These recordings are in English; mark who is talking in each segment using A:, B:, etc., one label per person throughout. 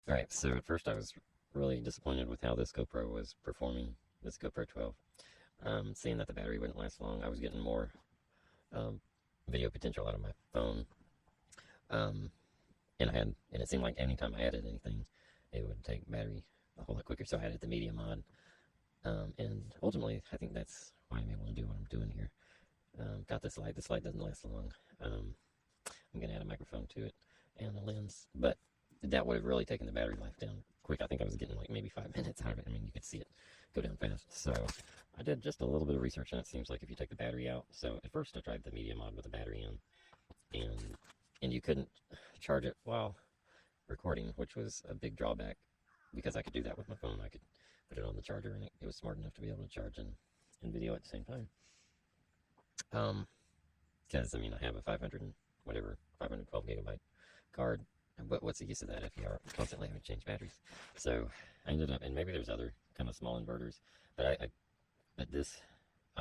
A: Alright, so at first I was really disappointed with how this GoPro was performing, this GoPro 12. Seeing that the battery wouldn't last long, I was getting more video potential out of my phone. And it seemed like anytime I added anything, it would take battery a whole lot quicker, so I added the media mod. And ultimately, I think that's why I'm able to do what I'm doing here. Got this light. This light doesn't last long. I'm going to add a microphone to it and a lens, but that would have really taken the battery life down quick. I think I was getting like maybe 5 minutes out of it. I mean, you could see it go down fast. So I did just a little bit of research, and it seems like if you take the battery out, so at first I tried the media mod with the battery in, and you couldn't charge it while recording, which was a big drawback, because I could do that with my phone. I could put it on the charger, and it was smart enough to be able to charge and video at the same time. Because I mean, I have a 512 gigabyte card, but what's the use of that if you are constantly having to change batteries? So I ended up, and maybe there's other kind of small inverters, but I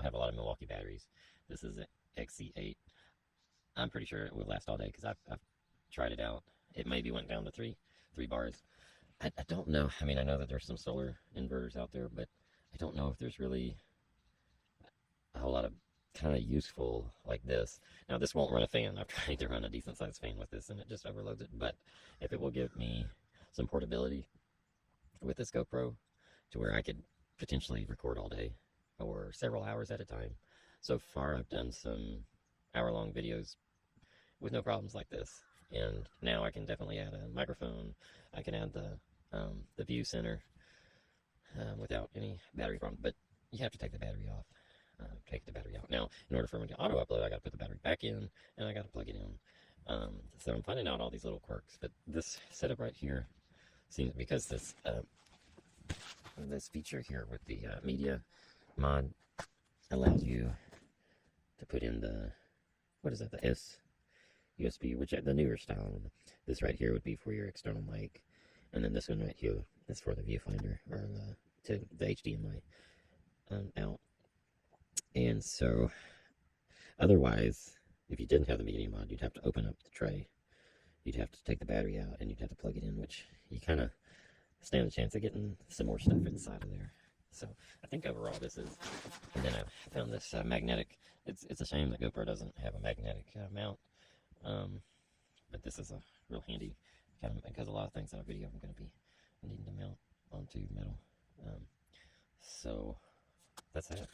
A: have a lot of Milwaukee batteries. This is an XC8. I'm pretty sure it will last all day because I've tried it out. It maybe went down to three bars. I don't know. I mean, I know that there's some solar inverters out there, but I don't know if there's really a whole lot of kind of useful like this. Now, this won't run a fan. I've tried to run a decent sized fan with this, and it just overloads it. But if it will give me some portability with this GoPro to where I could potentially record all day or several hours at a time. So far, I've done some hour-long videos with no problems like this. And now I can definitely add a microphone. I can add the view center without any battery problem. But you have to take the battery off. Take the battery out. Now, in order for me to auto upload, I got to put the battery back in, and I got to plug it in. So I'm finding out all these little quirks. But this setup right here seems, because this feature here with the media mod allows you to put in the, what is that, the S USB, which the newer style. This right here would be for your external mic, and then this one right here is for the viewfinder, or the HDMI out. And so, otherwise, if you didn't have the media mod, you'd have to open up the tray. You'd have to take the battery out, and you'd have to plug it in, which you kind of stand a chance of getting some more stuff inside of there. So I think overall this is, and then I found this magnetic. It's a shame that GoPro doesn't have a magnetic mount, but this is a real handy kind of, because a lot of things in a video I'm going to be needing to mount onto metal. So that's it.